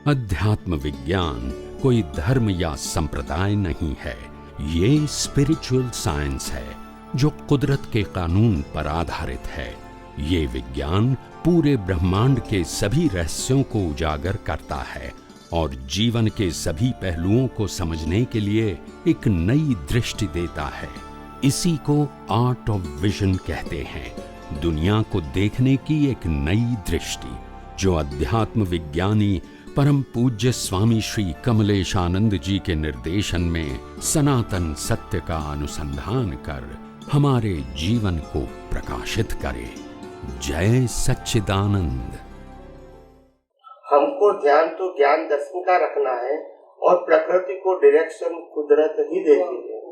अध्यात्म विज्ञान कोई धर्म या संप्रदाय नहीं है, ये स्पिरिचुअल साइंस है जो कुदरत के कानून पर आधारित है। ये विज्ञान पूरे ब्रह्मांड के सभी रहस्यों को उजागर करता है और जीवन के सभी पहलुओं को समझने के लिए एक नई दृष्टि देता है। इसी को आर्ट ऑफ विजन कहते हैं, दुनिया को देखने की एक नई दृष्टि, जो अध्यात्म विज्ञानी परम पूज्य स्वामी श्री कमलेशानंद जी के निर्देशन में सनातन सत्य का अनुसंधान कर हमारे जीवन को प्रकाशित करे। जय सच्चिदानंद। हमको ध्यान तो ज्ञान दर्शन का रखना है और प्रकृति को डायरेक्शन कुदरत ही देती है।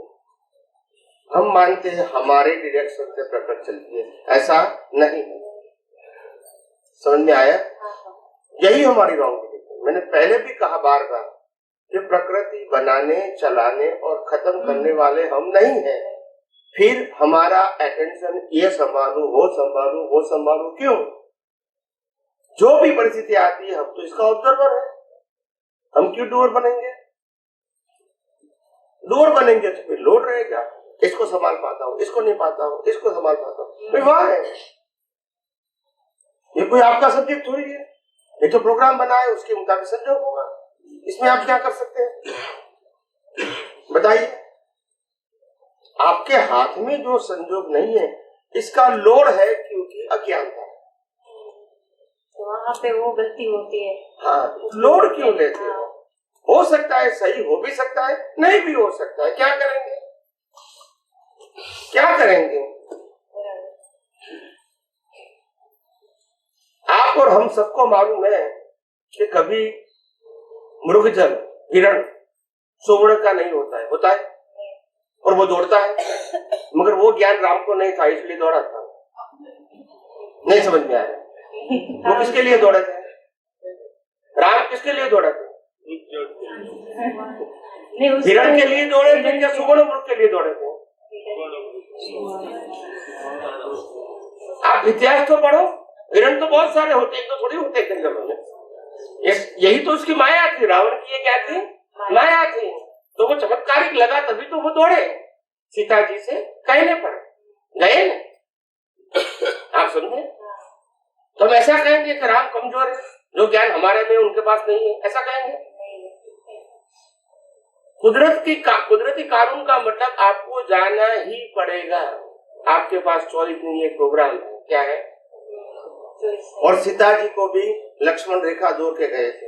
हम मानते हैं हमारे डायरेक्शन से प्रकृति चलती है, ऐसा नहीं है। समझ में आया? यही हमारी रॉन्ग। मैंने पहले भी कहा बार बार कि प्रकृति बनाने, चलाने और खत्म करने वाले हम नहीं हैं। फिर हमारा अटेंशन ये संभालू, वो संभालू, वो संभालू क्यों? जो भी परिस्थिति आती है हम तो इसका ऑब्जर्वर है। हम क्यों डोर बनेंगे? डोर बनेंगे तो फिर लोड रहेगा। इसको संभाल पाता हूँ, इसको नहीं पाता हूँ, इसको संभाल पाता हूँ, वाह है। ये कोई आपका सब्जेक्ट थोड़ी है, ये तो प्रोग्राम बना है, उसके मुताबिक संजोग होगा। इसमें आप क्या कर सकते हैं बताइए? आपके हाथ में जो संजोग नहीं है, इसका लोड है क्योंकि अज्ञानता है। तो वहाँ पे वो गलती होती है। हाँ, लोड क्यों लेते हो सकता है सही हो भी सकता है, नहीं भी हो सकता है। क्या करेंगे? क्या करेंगे? आप और हम सबको मालूम है कि कभी मृगजल, हिरण, सुवर्ण का नहीं होता है, होता है और वो दौड़ता है, मगर वो ज्ञान राम को नहीं था इसलिए दौड़ा था। नहीं समझ में आया? वो किसके लिए दौड़े थे? राम किसके लिए दौड़े थे? हिरण के लिए दौड़े थे या सुवर्ण मृग के लिए दौड़े थे? आप इतिहास तो पढ़ो, हिरण तो बहुत सारे होते, एक तो थोड़ी होते जंगलों में। यही तो उसकी माया थी। रावण की ये क्या थी? माया थी। तो वो चमत्कारिक लगा तभी तो वो दौड़े सीता जी से कहने पर गए न। आप समझे? तो हम ऐसा कहेंगे कि राम कमजोर है, जो ज्ञान हमारे में उनके पास नहीं है, ऐसा कहेंगे? कुदरती कानून का मतलब आपको जाना ही पड़ेगा। आपके पास चॉइस नहीं है, प्रोग्राम है। क्या है? और सीता जी को भी लक्ष्मण रेखा जोड़ के गए थे,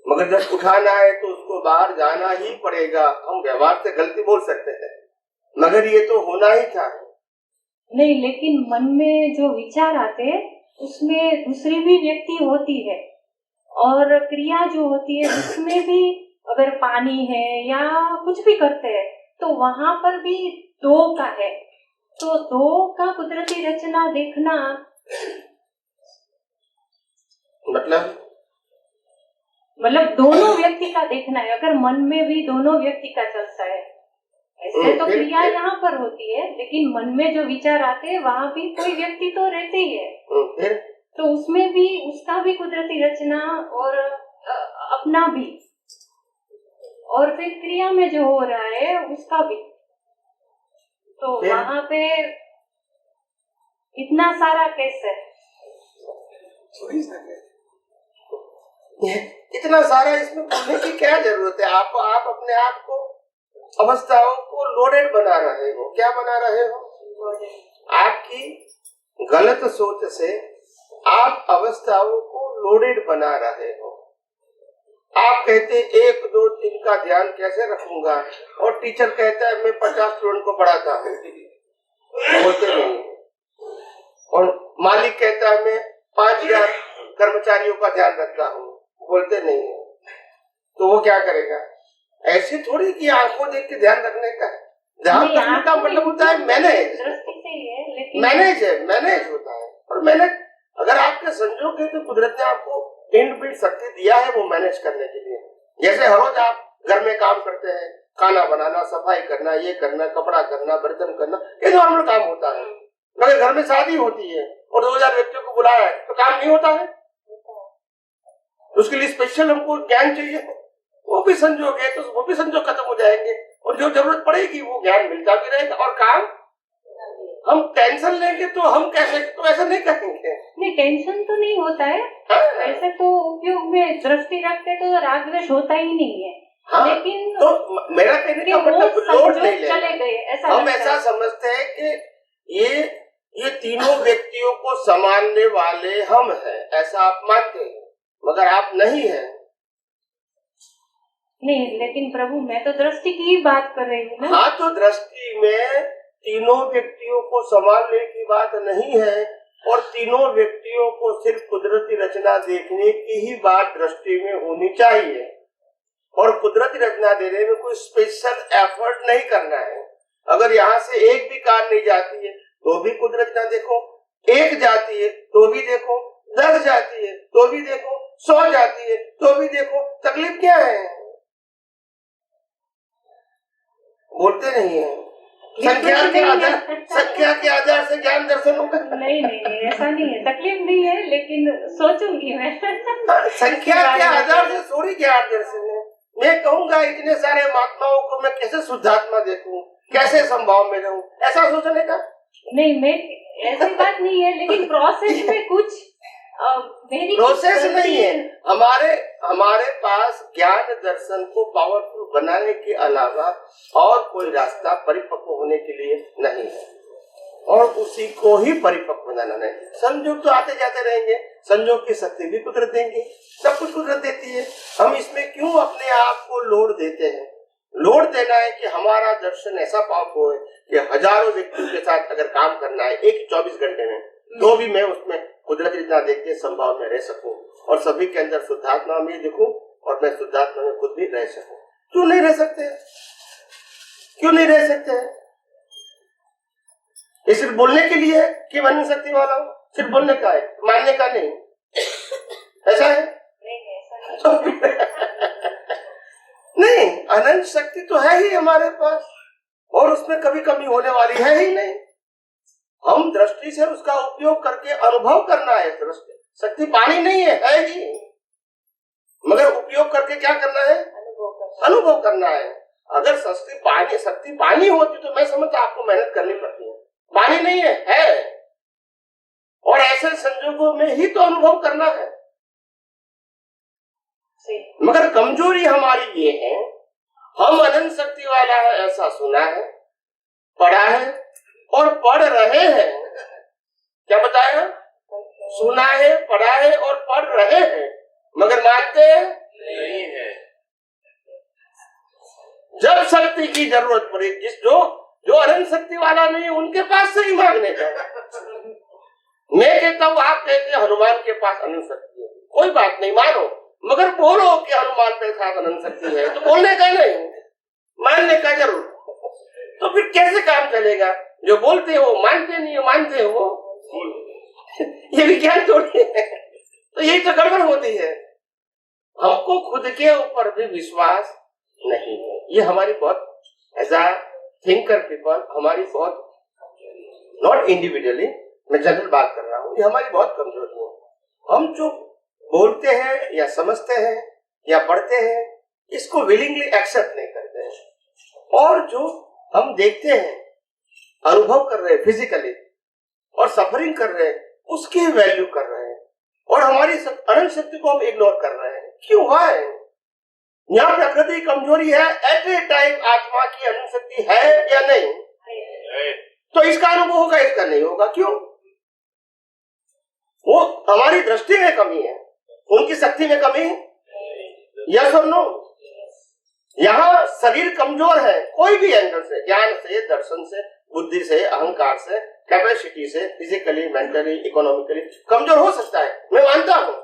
मगर जब उठाना है तो उसको बाहर जाना ही पड़ेगा। हम व्यवहार से गलती बोल सकते हैं, मगर ये तो होना ही था। नहीं, लेकिन मन में जो विचार आते उसमें दूसरी भी व्यक्ति होती है, और क्रिया जो होती है उसमें भी अगर पानी है या कुछ भी करते हैं तो वहाँ पर भी दो का है। तो दो का कुदरती रचना देखना मतलब दोनों व्यक्ति का देखना है। अगर मन में भी दोनों व्यक्ति का चलता है, ऐसे तो क्रिया यहाँ पर होती है, लेकिन मन में जो विचार आते हैं वहाँ भी कोई व्यक्ति तो रहते ही है। तो उसमें भी उसका भी कुदरती रचना और अपना भी, और फिर क्रिया में जो हो रहा है उसका भी। तो वहाँ पे इतना सारा कैसे इतना सारा इसमें बोलने की क्या जरूरत है? आप अपने आप को, अवस्थाओं को लोडेड बना रहे हो। क्या बना रहे हो? आपकी गलत सोच से आप अवस्थाओं को लोडेड बना रहे हो। आप कहते 1, 2, 3 का ध्यान कैसे रखूंगा, और टीचर कहता है मैं 50 स्टूडेंट को पढ़ाता हूँ, बोलते नहीं। और मालिक कहता है मैं 5000 कर्मचारियों का ध्यान रखता हूँ, बोलते नहीं। तो वो क्या करेगा? ऐसे थोड़ी कि आंखों देख के ध्यान रखने का है। ध्यान रखने का मतलब होता है मैनेज होता है। और मैनेज अगर आपके संजोग है तो कुदरत ने आपको इनबिल्ट शक्ति दिया है वो मैनेज करने के लिए। जैसे हर रोज आप घर में काम करते हैं, खाना बनाना, सफाई करना, ये करना, कपड़ा करना, बर्तन करना, ये नॉर्मल काम होता है। मगर घर में शादी होती है और 2000 व्यक्तियों को बुलाया है तो काम नहीं होता है। उसके लिए स्पेशल हमको ज्ञान चाहिए, वो भी संजोग है, तो वो भी संजोग खत्म हो जाएंगे और जो जरूरत पड़ेगी वो ज्ञान मिलता भी रहेगा। और काम हम टेंशन लेंगे तो हम कैसे, तो ऐसा नहीं करेंगे। नहीं, टेंशन तो नहीं होता है। वैसे तो उपयोग में दृष्टि रखते तो राग द्वेष होता ही नहीं है। हाँ, लेकिन तो मेरा कहने का मतलब लोड नहीं लेना। चले गए ऐसा हम ऐसा समझते हैं कि ये तीनों व्यक्तियों को संभालने वाले हम हैं, ऐसा आप मानते हैं, मगर आप नहीं हैं। नहीं, लेकिन प्रभु मैं तो दृष्टि की ही बात कर रही हूँ ना। हाँ, तो दृष्टि में तीनों व्यक्तियों को संभालने की बात नहीं है और तीनों व्यक्तियों को सिर्फ कुदरती रचना देखने की ही बात दृष्टि में होनी चाहिए और कुदरती रचना देने में कोई स्पेशल एफर्ट नहीं करना है। अगर यहाँ से एक भी कार नहीं जाती है तो भी कुदरती रचना देखो, एक जाती है तो भी देखो, 10 जाती है तो भी देखो, 100 जाती है तो भी देखो, तकलीफ क्या है? बोलते नहीं है। संख्या के आधार से ज्ञान दर्शन होगा। नहीं, ऐसा नहीं है, तकलीफ नहीं है, लेकिन सोचूंगी मैं। संख्या के आधार से थोड़ी ज्ञान दर्शन है। मैं कहूँगा इतने सारे महात्माओं को मैं कैसे शुद्धात्मा देखूं, कैसे संभाव में रहूं, ऐसा सोचने का नहीं, मैं ऐसी बात नहीं है, लेकिन प्रोसेस में कुछ प्रोसेस नहीं है। हमारे पास ज्ञान दर्शन को पावरफुल बनाने के अलावा और कोई रास्ता परिपक्व होने के लिए नहीं है और उसी को ही परिपक्व बनाना नहीं। संयोग तो आते जाते रहेंगे, संयोग की शक्ति भी कुदरत देंगे, सब कुछ कुदरत देती है। हम इसमें क्यों अपने आप को लोड देते हैं? लोड देना है कि हमारा दर्शन ऐसा पावरफुल है कि हजारों व्यक्तियों के साथ अगर काम करना है एक 24 घंटे में, तो भी मैं उसमें कुदरती इतना देख के संभाव में रह सकूं और सभी के अंदर शुद्धात्मा में दिखूं और मैं शुद्धात्मा में खुद भी रह सकूं। क्यों नहीं रह सकते? क्यों नहीं रह सकते? ये सिर्फ बोलने के लिए है कि मन शक्ति वाला हूं, सिर्फ बोलने का है, मानने का नहीं। ऐसा है? नहीं, अनंत शक्ति तो है ही हमारे पास और उसमें कभी कमी होने वाली है ही नहीं। हम दृष्टि से उसका उपयोग करके अनुभव करना है। दृष्टि शक्ति पानी नहीं है ही, मगर उपयोग करके क्या करना है? अनुभव करना है। अगर शक्ति पानी होती तो मैं समझता आपको मेहनत करनी पड़ती है। पानी नहीं है और ऐसे संजोगों में ही तो अनुभव करना है। मगर कमजोरी हमारी ये है, हम अनंत शक्ति वाला है ऐसा सुना है, पढ़ा है और पढ़ रहे हैं। क्या बताया? सुना है, पढ़ा है और पढ़ रहे हैं, मगर मानते नहीं है। जब शक्ति की जरूरत पड़ी, जो अनंत शक्ति वाला नहीं उनके पास से ही मांगने का। मैं कहता हूँ, आप कहते हैं हनुमान के पास अनंत शक्ति है, कोई बात नहीं, मानो, मगर बोलो कि हनुमान के साथ अनंत शक्ति है, तो बोलने का नहीं, मानने का जरूर। तो फिर कैसे काम चलेगा? जो बोलते हो मानते नहीं हो, मानते हो ये विज्ञान थोड़ी है। तो यही तो गड़बड़ होती है। हमको खुद के ऊपर भी विश्वास नहीं है। ये हमारी बहुत एज अ थिंकर पीपल, हमारी बहुत, नॉट इंडिविजुअली, मैं जनरल बात कर रहा हूँ, ये हमारी बहुत कमजोरी है। हम जो बोलते हैं या समझते हैं या पढ़ते हैं, इसको विलिंगली एक्सेप्ट नहीं करते हैं और जो हम देखते हैं, अनुभव कर रहे हैं फिजिकली और सफरिंग कर रहे हैं, उसकी वैल्यू कर रहे हैं और हमारी अनंत शक्ति को हम इग्नोर कर रहे हैं। क्यों है? यहाँ प्रकृति कमजोरी है। एट ए टाइम आत्मा की अनंत शक्ति है या नहीं? तो इसका अनुभव होगा, इसका नहीं होगा। क्यों? वो हमारी दृष्टि में कमी है, उनकी शक्ति में कमी है। यस और नो? यहाँ शरीर कमजोर है, कोई भी एंगल से, ज्ञान से, दर्शन से, बुद्धि से, अहंकार से, कैपेसिटी से, फिजिकली, मेंटली, इकोनॉमिकली कमजोर हो सकता है, मैं मानता हूँ।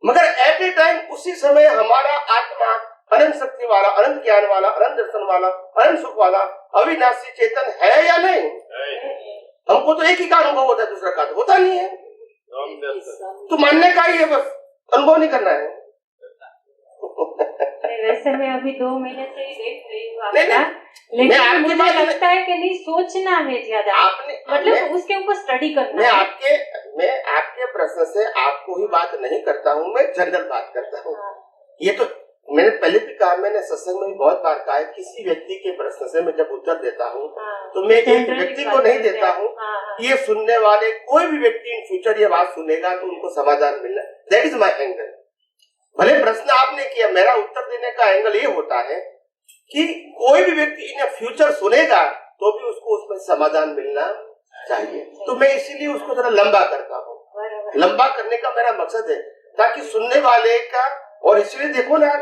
मगर एट ए टाइम उसी समय हमारा आत्मा अनंत शक्ति वाला, अनंत ज्ञान वाला, अनंत दर्शन वाला, अनंत सुख वाला, अविनाशी चेतन है या नहीं? हमको तो एक ही का अनुभव होता है, दूसरा का तो होता नहीं है। तो मानने का ही है, बस अनुभव नहीं करना है। वैसे मैं अभी 2 महीने से ही देख रही हूँ आपका, लेकिन मुझे लगता है कि नहीं, सोचना है ज्यादा, मतलब उसके ऊपर स्टडी करना है। मैं आपके प्रश्न से आपको ही बात नहीं करता हूँ, मैं जनरल बात करता हूँ। ये तो मैंने पहले भी कहा, मैंने सत्संग में भी बहुत बार कहा है, किसी व्यक्ति के प्रश्न से मैं जब उत्तर देता हूँ तो मैं एक व्यक्ति को नहीं देता हूँ। ये सुनने वाले कोई भी व्यक्ति इन फ्यूचर ये बात सुनेगा तो उनको समाधान मिलना, दैट इज माई एंगल। भले प्रश्न आपने किया, मेरा उत्तर देने का एंगल ये होता है कि कोई भी व्यक्ति इन फ्यूचर सुनेगा तो भी उसको उसमें समाधान मिलना चाहिए। तो मैं इसीलिए उसको थोड़ा लंबा करता हूँ। लंबा करने का मेरा मकसद है ताकि सुनने वाले का, और इसलिए देखो ना,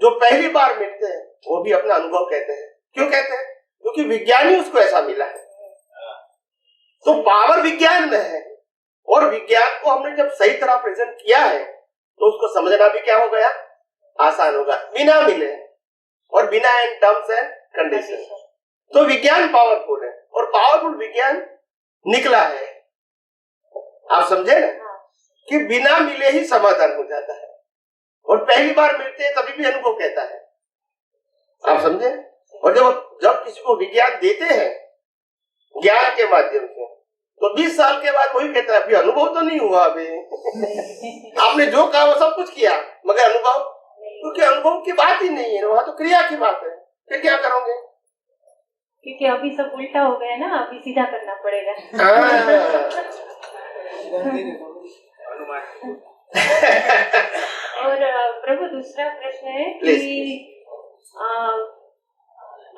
जो पहली बार मिलते हैं वो भी अपना अनुभव कहते हैं। क्यों कहते हैं? क्योंकि विज्ञान ही उसको ऐसा मिला है। तो पावर विज्ञान में है, और विज्ञान को हमने जब सही तरह प्रेजेंट किया है तो उसको समझना भी क्या हो गया, आसान होगा, बिना मिले और बिना इन टर्म्स एंड कंडीशन। तो विज्ञान पावरफुल है, और पावरफुल विज्ञान निकला है। आप समझे ना कि बिना मिले ही समाधान हो जाता है, और पहली बार मिलते हैं तभी भी अनुभव कहता है। आप समझे? और जब किसी को विज्ञान देते हैं ज्ञान के माध्यम से, तो 20 साल के बाद वही कहता है अभी अनुभव तो नहीं हुआ। अभी आपने जो कहा वो सब कुछ किया, मगर अनुभव, क्योंकि अनुभव की बात ही नहीं है, वहां तो क्रिया की बात है। फिर क्या करोगे? क्योंकि अभी सब उल्टा हो गया ना, अभी सीधा करना पड़ेगा। और प्रभु, दूसरा प्रश्न है कि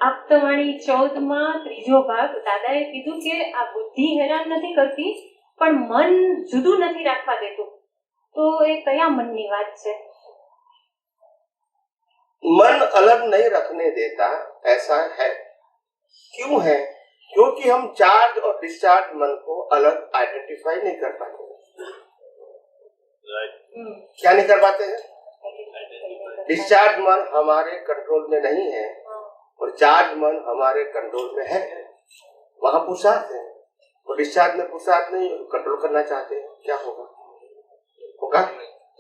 आप તમારી 14માં ત્રીજો ભાગ દાદાએ કીધું કે આ બુદ્ધિ હેરાન નથી કરતી પણ મન જુદું નથી રાખવા દેતું, તો એ કયા મનની વાત છે? मन अलग नहीं रखने देता, ऐसा है। क्यों है? क्योंकि हम चार्ज और डिस्चार्ज मन को अलग आइडेंटिफाई नहीं कर पाते। क्या नहीं कर पाते हैं? डिस्चार्ज मन हमारे कंट्रोल में नहीं है और चार्ज मन हमारे कंट्रोल में है। वहां पुरुषार्थ है, और डिस्चार्ज में पुरुषार्थ नहीं, कंट्रोल करना चाहते हैं। क्या होगा? होगा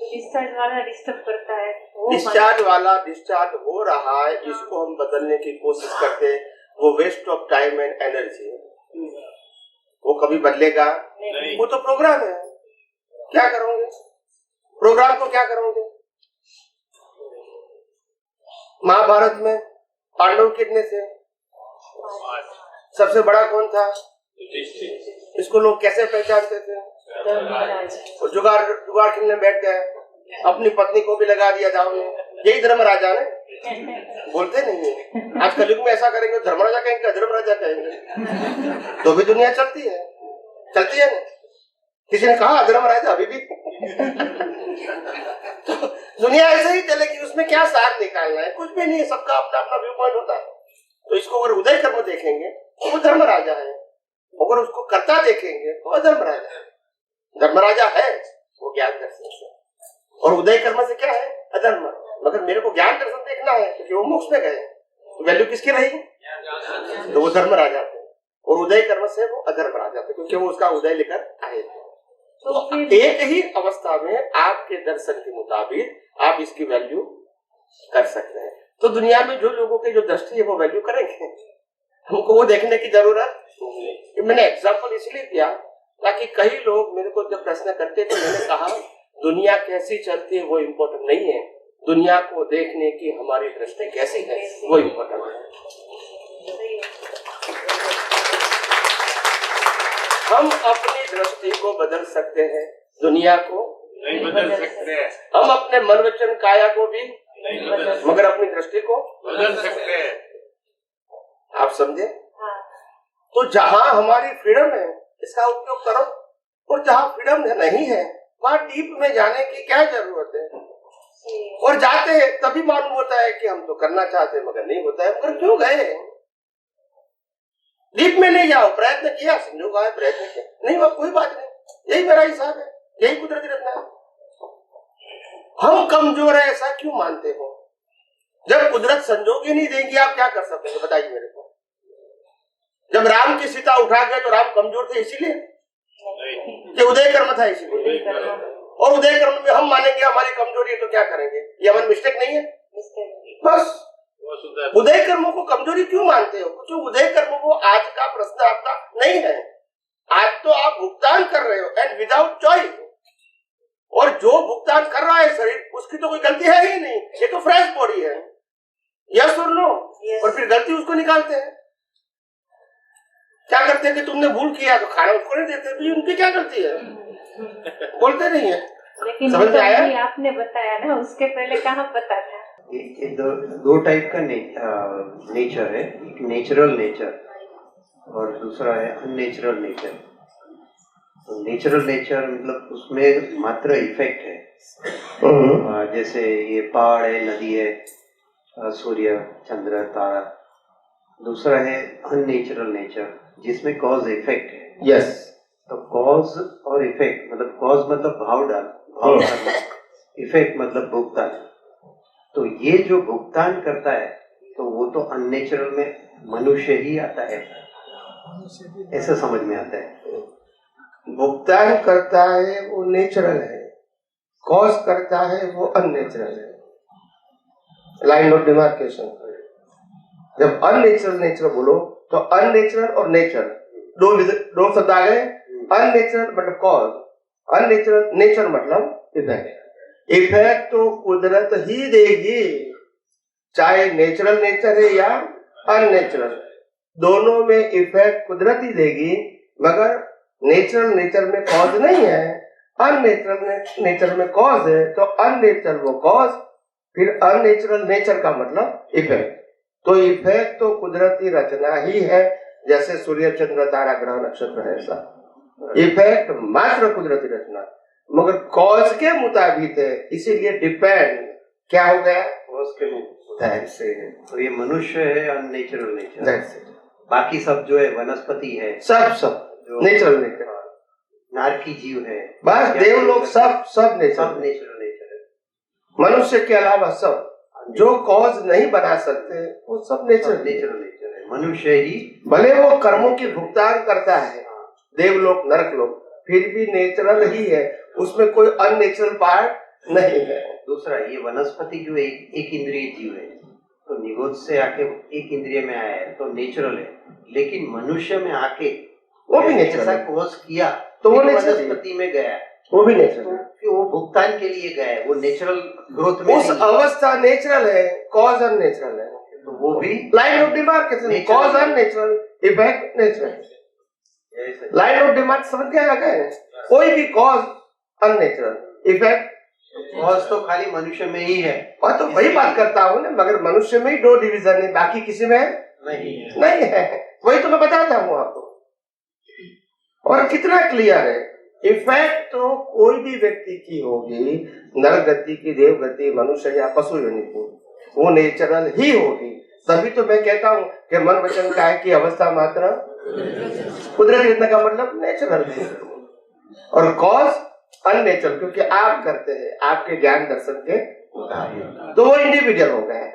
डिस्चार्ज वाला डिस्टर्ब करता है, डिस्चार्ज वाला डिस्चार्ज हो रहा है, इसको हम बदलने की कोशिश करते हैं। वो waste of time and energy है, वो कभी बदलेगा नहीं। वो तो प्रोग्राम है, क्या करोगे? प्रोग्राम को क्या करोगे? महाभारत में पांडव कितने थे? सबसे बड़ा कौन था? इसको लोग कैसे पहचानते थे? और जुगाड़ खेलने बैठ गए, अपनी पत्नी को भी लगा दिया जाओ में, यही धर्मराजा ने। बोलते नहीं है। आज कलयुग में ऐसा करेंगे, धर्मराजा कहेंगे, धर्मराजा कहेंगे, तो भी दुनिया चलती है ना। किसी ने कहा धर्मराजा अभी भी तो दुनिया ऐसे ही चलेगी। उसमें क्या सार निकालना है? कुछ भी नहीं, सबका अपना अपना व्यू पॉइंट होता है। तो इसको अगर उदय कर्म देखेंगे तो वो धर्मराजा है, अगर उसको कर्ता देखेंगे तो अधर्मराजा है। धर्मराजा है वो ज्ञान दर्शन से, और उदय कर्म से क्या है? अधर्म। मगर मेरे को ज्ञान दर्शन देखना है क्योंकि वो मोक्ष में गए, तो वैल्यू किसकी रही? तो वो धर्मराजा थे, और उदय कर्म से वो अधर्मराजा थे क्योंकि वो उसका उदय लेकर आए थे। तो एक ही अवस्था में आपके दर्शन के मुताबिक आप इसकी वैल्यू कर सकते हैं। तो दुनिया में जो लोगों की जो दृष्टि है वो वैल्यू करेंगे, हमको वो देखने की जरूरत नहीं। मैंने एग्जाम्पल इसलिए दिया ताकि कई लोग मेरे को जब प्रश्न करते थे, मैंने कहा दुनिया कैसी चलती है वो इम्पोर्टेंट नहीं है, दुनिया को देखने की हमारी दृष्टि कैसी है वो इम्पोर्टेंट है। हम अपनी दृष्टि को बदल सकते हैं, दुनिया को नहीं बदल सकते हैं। हम अपने मन वचन काया को भी नहीं बदल, मगर अपनी दृष्टि को बदल सकते हैं। आप समझे? तो जहाँ हमारी फ्रीडम है इसका उपयोग करो, और जहाँ फ्रीडम नहीं है वहाँ डीप में जाने की क्या जरूरत है? और जाते हैं तभी मालूम होता है कि हम तो करना चाहते हैं मगर नहीं होता है। मगर क्यों गए? डीप में नहीं जाओ, प्रयत्न किया, संजोग आए, प्रयत्न किया, नहीं हुआ, कोई बात नहीं, यही मेरा हिसाब है, यही कुदरती रचना है। हम कमजोर है ऐसा क्यों मानते हो? जब कुदरत संजोग ही नहीं देंगी आप क्या कर सकते हो? बताइए मेरे को। जब राम की सीता उठा गए तो राम कमजोर थे इसीलिए कि उदय कर्म था इसीलिए? और उदय कर्म में हम मानेंगे हमारी कमजोरी है तो क्या करेंगे? ये हमारी मिस्टेक नहीं है? बस उदय कर्मों को कमजोरी क्यों मानते हो? क्योंकि उदय कर्म वो आज का प्रश्न आपका नहीं है। आज तो आप भुगतान कर रहे हो एंड विदाउट चॉइस, और जो भुगतान कर रहा है शरीर उसकी तो कोई गलती है ही नहीं, ये तो फ्रेश बॉडी है, यस और नो। और फिर गलती उसको निकालते हैं, क्या करते हैं कि तुमने भूल किया तो खाना उसको नहीं देते, तो उनकी क्या गलती है, बोलते नहीं है। लेकिन समझ में आया? आपने बताया ना, उसके पहले कहाँ पता था। ये दो टाइप का नेचर है, एक नेचुरल नेचर और दूसरा है अननेचुरल नेचर। तो नेचुरल नेचर मतलब उसमें मात्र इफेक्ट है, जैसे ये पहाड़ है, नदी है, सूर्य, चंद्र, तारा। दूसरा है अननेचुरल नेचर जिसमें कॉज इफेक्ट है। यस। तो कॉज और इफेक्ट मतलब कॉज मतलब भाव डालना, इफेक्ट मतलब भुगतान। तो ये जो भुगतान करता है तो वो तो अननेचुरल में मनुष्य ही आता है, ऐसा समझ में आता है। भुगतान करता है वो नेचुरल है, कॉज करता है वो अननेचुरल है। Line of demarcation. जब अननेचुरल नेचर बोलो तो अननेचुरल और नेचर दो शब्द आ गए। अननेचुरल मतलब कॉज, अननेचुरल नेचर मतलब इफेक्ट। इफेक्ट तो कुदरत ही देगी, चाहे नेचुरल नेचर है या अननेचुरल, दोनों में इफेक्ट कुदरत ही देगी। मगर नेचुरल नेचर में कॉज नहीं है, अननेचुरल नेचर में कॉज है, तो अननेचुरल वो कॉज, फिर अननेचुरल नेचर का मतलब इफेक्ट। तो इफेक्ट तो कुदरती रचना ही है, जैसे सूर्य, चंद्र, तारा, ग्रह, नक्षत्र है, ऐसा इफेक्ट मात्र कुदरती रचना, मगर कॉज के मुताबिक है, इसीलिए डिपेंड क्या हो गया, कॉज के मुताबिक से है। तो ये मनुष्य है अननेचुरल नेचर, बाकी सब जो है वनस्पति है, सब नेचुरल नेचर, नारकी जीव है, बस देवलोक सब नेचुरल नेचर है। मनुष्य के अलावा सब जो कॉज नहीं बना सकते वो सब नेचुरल नेचर है। मनुष्य ही भले वो कर्मों की भुगतान करता है, देवलोक, नरकलोक, फिर भी नेचुरल ही है, उसमें कोई अननेचुरल पार्ट नहीं है। दूसरा ये वनस्पति जो एक इंद्रिय जीव है, तो निगोद से आके एक इंद्रिय में आया है तो नेचुरल है, लेकिन मनुष्य में आके वो भी नेचुरल ऐसा है, कॉज किया तो वो वनस्पति में गया, वो भी नेचुरल है, तो वो भुगतान के लिए गया है, वो नेचुरल ग्रोथ में उस अवस्था नेचुरल है, कॉज अननेचुरल है, तो वो भी line of demarcation, cause unnatural, effect natural. Line of demark समझ गया क्या? कोई भी कॉज अननेचुरल, इफेक्ट कॉज तो खाली मनुष्य में ही है, और तो वही बात करता हूँ ना, मगर मनुष्य में ही दो डिवीजन है, बाकी किसी में नहीं है। वही तो मैं बताता हूँ आपको, और कितना क्लियर है। इफेक्ट तो कोई भी व्यक्ति की होगी, नर गति की, देव गति, मनुष्य या पशु योनि की, वो नेचुरल ही होगी। तभी तो मैं कहता हूँ कि मन वचन काया की अवस्था मात्र कुदरती रचना का मतलब नेचुरल है, और कॉज अननेचुरल, क्योंकि आप करते हैं आपके ज्ञान दर्शन के, तो वो इंडिविजुअल हो गए।